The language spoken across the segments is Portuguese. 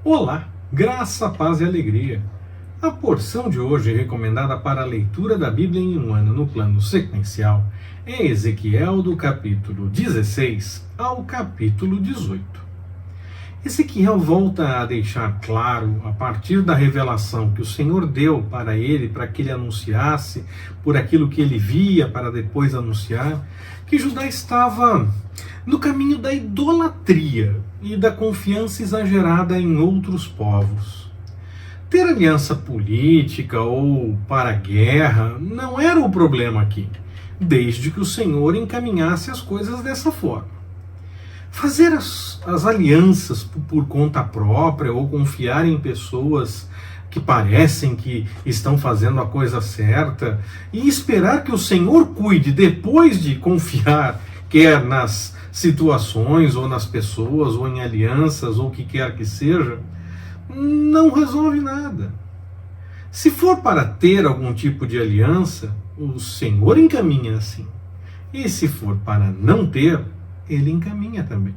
Olá, graça, paz e alegria. A porção de hoje recomendada para a leitura da Bíblia em um ano no plano sequencial é Ezequiel do capítulo 16 ao capítulo 18. Ezequiel volta a deixar claro, a partir da revelação que o Senhor deu para ele, para que ele anunciasse, por aquilo que ele via para depois anunciar, que Judá estava no caminho da idolatria e da confiança exagerada em outros povos. Ter aliança política ou para a guerra não era o problema aqui, desde que o Senhor encaminhasse as coisas dessa forma. Fazer as alianças por conta própria ou confiar em pessoas que parecem que estão fazendo a coisa certa e esperar que o Senhor cuide depois de confiar, quer nas situações ou nas pessoas ou em alianças ou o que quer que seja, não resolve nada. Se for para ter algum tipo de aliança, o Senhor encaminha assim. E se for para não ter, ele encaminha também.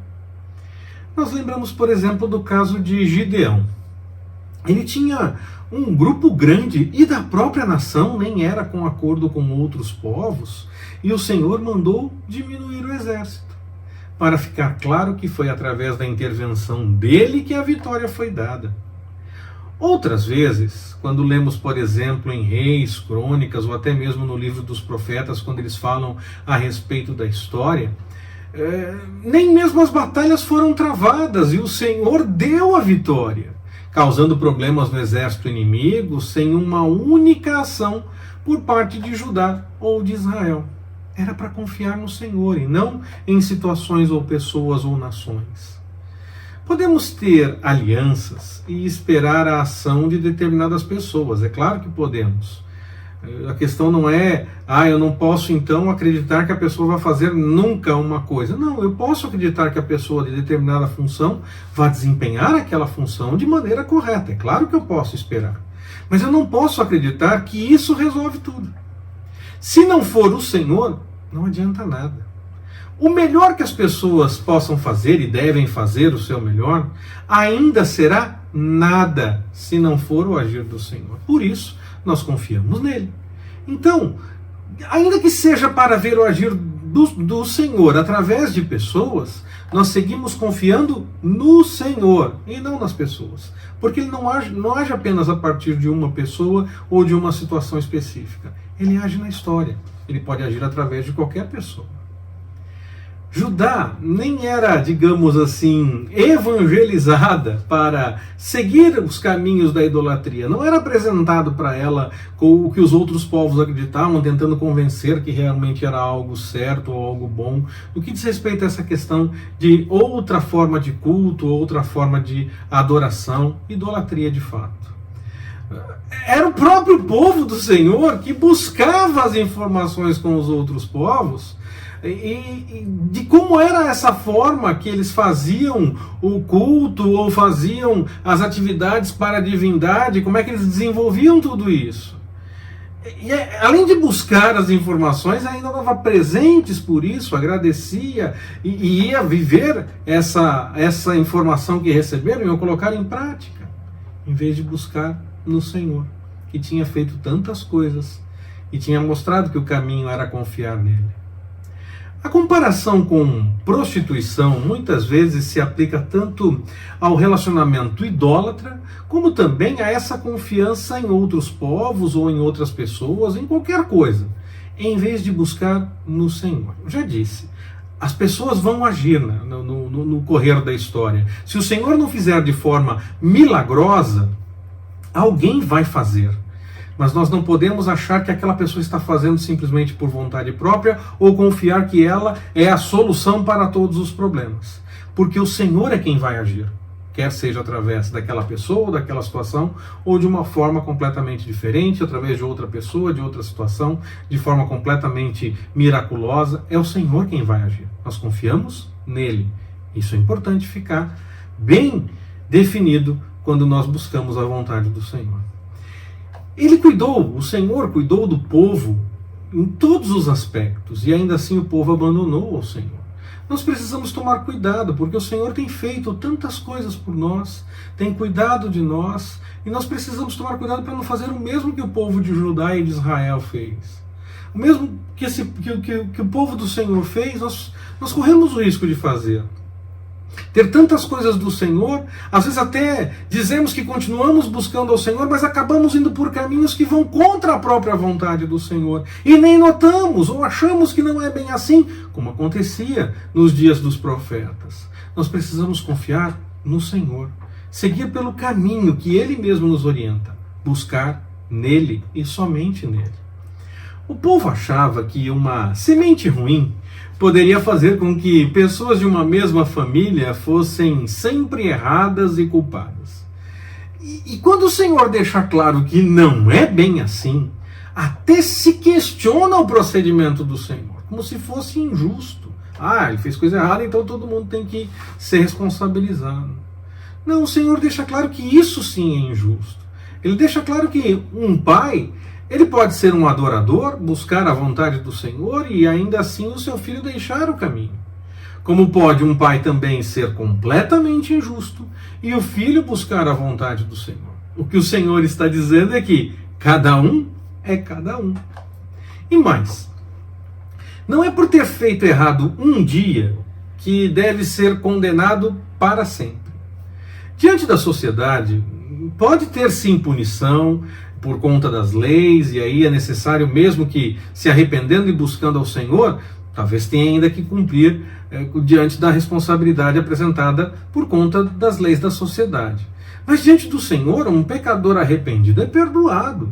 Nós lembramos, por exemplo, do caso de Gideão. Ele tinha um grupo grande e da própria nação nem era com acordo com outros povos, e o Senhor mandou diminuir o exército, para ficar claro que foi através da intervenção dele que a vitória foi dada. Outras vezes, quando lemos, por exemplo, em Reis, Crônicas, ou até mesmo no livro dos profetas, quando eles falam a respeito da história, nem mesmo as batalhas foram travadas e o Senhor deu a vitória, causando problemas no exército inimigo sem uma única ação por parte de Judá ou de Israel. Era para confiar no Senhor e não em situações ou pessoas ou nações. Podemos ter alianças e esperar a ação de determinadas pessoas, é claro que podemos. A questão não é, eu não posso então acreditar que a pessoa vai fazer nunca uma coisa. Não, eu posso acreditar que a pessoa de determinada função vai desempenhar aquela função de maneira correta. É claro que eu posso esperar. Mas eu não posso acreditar que isso resolve tudo. Se não for o Senhor, não adianta nada. O melhor que as pessoas possam fazer e devem fazer o seu melhor, ainda será nada se não for o agir do Senhor. Por isso, nós confiamos nele. Então, ainda que seja para ver o agir do Senhor através de pessoas, nós seguimos confiando no Senhor e não nas pessoas. Porque ele não age apenas a partir de uma pessoa ou de uma situação específica. Ele age na história. Ele pode agir através de qualquer pessoa. Judá nem era, digamos assim, evangelizada para seguir os caminhos da idolatria. Não era apresentado para ela com o que os outros povos acreditavam, tentando convencer que realmente era algo certo ou algo bom. No que diz respeito a essa questão de outra forma de culto, outra forma de adoração, idolatria de fato. Era o próprio povo do Senhor que buscava as informações com os outros povos e de como era essa forma que eles faziam o culto ou faziam as atividades para a divindade, como é que eles desenvolviam tudo isso. E além de buscar as informações, ainda estava presentes por isso, agradecia e ia viver essa informação que receberam e ia colocar em prática, em vez de buscar no Senhor, que tinha feito tantas coisas e tinha mostrado que o caminho era confiar nele. A comparação com prostituição muitas vezes se aplica tanto ao relacionamento idólatra, como também a essa confiança em outros povos ou em outras pessoas, em qualquer coisa, em vez de buscar no Senhor. Eu já disse, as pessoas vão agir no correr da história. Se o Senhor não fizer de forma milagrosa, alguém vai fazer. Mas nós não podemos achar que aquela pessoa está fazendo simplesmente por vontade própria ou confiar que ela é a solução para todos os problemas. Porque o Senhor é quem vai agir, quer seja através daquela pessoa ou daquela situação, ou de uma forma completamente diferente, através de outra pessoa, de outra situação, de forma completamente miraculosa. É o Senhor quem vai agir. Nós confiamos nele. Isso é importante ficar bem definido quando nós buscamos a vontade do Senhor. O Senhor cuidou do povo em todos os aspectos, e ainda assim o povo abandonou o Senhor. Nós precisamos tomar cuidado, porque o Senhor tem feito tantas coisas por nós, tem cuidado de nós, e nós precisamos tomar cuidado para não fazer o mesmo que o povo de Judá e de Israel fez. O mesmo que o povo do Senhor fez, nós corremos o risco de fazer. Ter tantas coisas do Senhor, às vezes até dizemos que continuamos buscando ao Senhor, mas acabamos indo por caminhos que vão contra a própria vontade do Senhor. E nem notamos, ou achamos que não é bem assim, como acontecia nos dias dos profetas. Nós precisamos confiar no Senhor, seguir pelo caminho que Ele mesmo nos orienta, buscar nele e somente nele. O povo achava que uma semente ruim poderia fazer com que pessoas de uma mesma família fossem sempre erradas e culpadas. E quando o Senhor deixa claro que não é bem assim, até se questiona o procedimento do Senhor, como se fosse injusto. Ele fez coisa errada, então todo mundo tem que ser responsabilizado. Não, o Senhor deixa claro que isso sim é injusto. Ele deixa claro que um pai, ele pode ser um adorador, buscar a vontade do Senhor e ainda assim o seu filho deixar o caminho. Como pode um pai também ser completamente injusto e o filho buscar a vontade do Senhor. O que o Senhor está dizendo é que cada um é cada um. E mais, não é por ter feito errado um dia que deve ser condenado para sempre. Diante da sociedade, pode ter sim punição por conta das leis, e aí é necessário mesmo que, se arrependendo e buscando ao Senhor, talvez tenha ainda que cumprir diante da responsabilidade apresentada por conta das leis da sociedade. Mas diante do Senhor, um pecador arrependido é perdoado.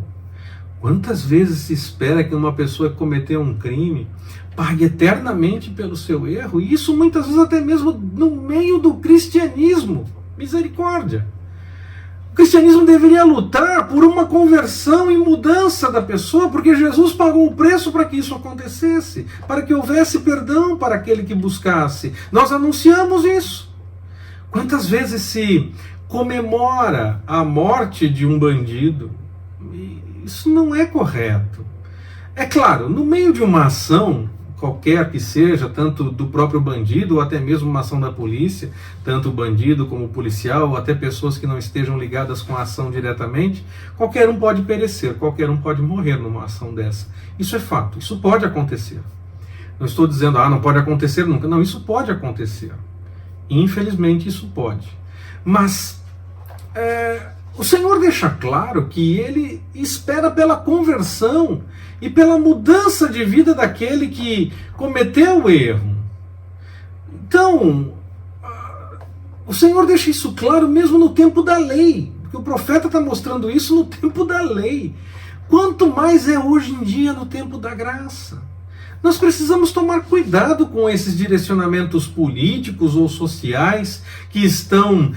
Quantas vezes se espera que uma pessoa que cometeu um crime pague eternamente pelo seu erro, e isso muitas vezes até mesmo no meio do cristianismo? Misericórdia! O cristianismo deveria lutar por uma conversão e mudança da pessoa, porque Jesus pagou o preço para que isso acontecesse, para que houvesse perdão para aquele que buscasse. Nós anunciamos isso. Quantas vezes se comemora a morte de um bandido? Isso não é correto. É claro, no meio de uma ação, qualquer que seja, tanto do próprio bandido ou até mesmo uma ação da polícia, tanto o bandido como o policial ou até pessoas que não estejam ligadas com a ação diretamente, qualquer um pode perecer, qualquer um pode morrer numa ação dessa. Isso é fato, isso pode acontecer. Não estou dizendo, não pode acontecer nunca. Não, isso pode acontecer. Infelizmente isso pode. Mas o Senhor deixa claro que Ele espera pela conversão e pela mudança de vida daquele que cometeu o erro. Então, o Senhor deixa isso claro mesmo no tempo da lei, porque o profeta está mostrando isso no tempo da lei. Quanto mais é hoje em dia no tempo da graça. Nós precisamos tomar cuidado com esses direcionamentos políticos ou sociais que estão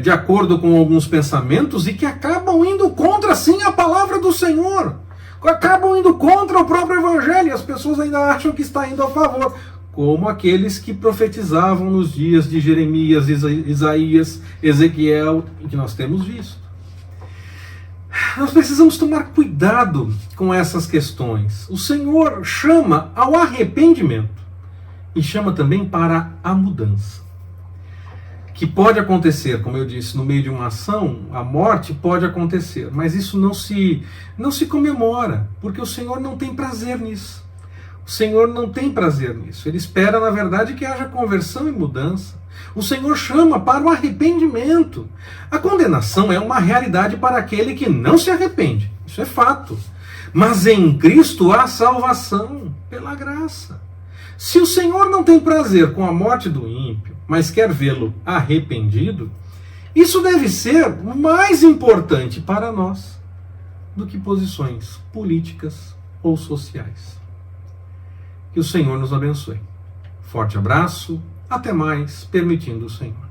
de acordo com alguns pensamentos e que acabam indo contra, sim, a palavra do Senhor. Acabam indo contra o próprio Evangelho e as pessoas ainda acham que está indo a favor. Como aqueles que profetizavam nos dias de Jeremias, Isaías, Ezequiel, e que nós temos visto. Nós precisamos tomar cuidado com essas questões. O Senhor chama ao arrependimento e chama também para a mudança. Que pode acontecer, como eu disse, no meio de uma ação, a morte pode acontecer, mas isso não se comemora, porque o Senhor não tem prazer nisso. O Senhor não tem prazer nisso. Ele espera, na verdade, que haja conversão e mudança. O Senhor chama para o arrependimento. A condenação é uma realidade para aquele que não se arrepende. Isso é fato. Mas em Cristo há salvação pela graça. Se o Senhor não tem prazer com a morte do ímpio, mas quer vê-lo arrependido, isso deve ser mais importante para nós do que posições políticas ou sociais. Que o Senhor nos abençoe. Forte abraço, até mais, permitindo o Senhor.